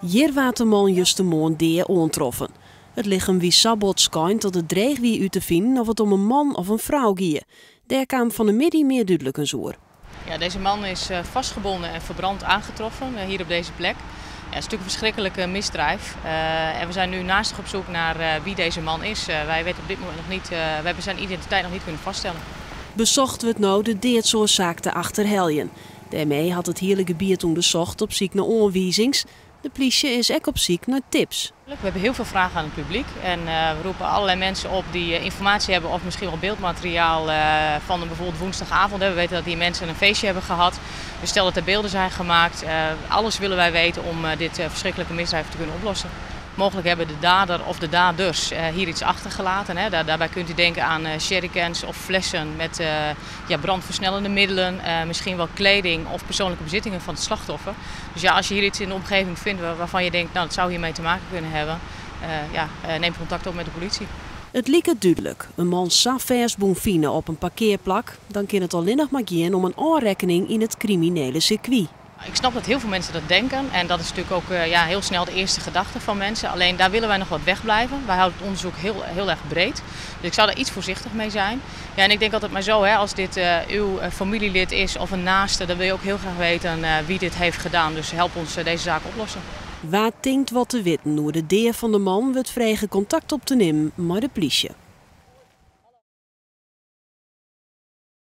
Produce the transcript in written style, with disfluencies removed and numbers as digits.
Hier waard de man juist de moon deer aantroffen. Het lichaam wie sabot schijnt dat het dreig wie u te vinden of het om een man of een vrouw ging. Daar kwam van de middag meer duidelijk een zoer. Ja, deze man is vastgebonden en verbrand aangetroffen hier op deze plek. Ja, het is natuurlijk een verschrikkelijke misdrijf. En we zijn nu naastig op zoek naar wie deze man is. Wij weten op dit moment nog niet, we hebben zijn identiteit nog niet kunnen vaststellen. Bezochten we het nou de deertsoorzaak te achterheljen. Daarmee had het hele gebied onderzocht op zoek naar aanwijzings. De politie is ook op zoek naar tips. We hebben heel veel vragen aan het publiek en we roepen allerlei mensen op die informatie hebben of misschien wel beeldmateriaal van een bijvoorbeeld woensdagavond. We weten dat die mensen een feestje hebben gehad. We stellen dat er beelden zijn gemaakt. Alles willen wij weten om dit verschrikkelijke misdrijf te kunnen oplossen. Mogelijk hebben de dader of de daders hier iets achtergelaten. Daarbij kunt u denken aan sherrycans of flessen met brandversnellende middelen, misschien wel kleding of persoonlijke bezittingen van het slachtoffer. Dus ja, als je hier iets in de omgeving vindt waarvan je denkt, nou, dat zou hiermee te maken kunnen hebben, neem contact op met de politie. Het liep het duidelijk. Een man s'avonds boenfine op een parkeerplak. Dan kan het alleen nog maar gaan om een aanrekening in het criminele circuit. Ik snap dat heel veel mensen dat denken en dat is natuurlijk ook heel snel de eerste gedachte van mensen. Alleen daar willen wij nog wat wegblijven. Wij houden het onderzoek heel erg breed. Dus ik zou daar iets voorzichtig mee zijn. Ja, en ik denk altijd maar zo, als dit uw familielid is of een naaste, dan wil je ook heel graag weten wie dit heeft gedaan. Dus help ons deze zaak oplossen. Waar tinkt wat te weten door de deer van de man wordt vregen contact op te nemen met de politie.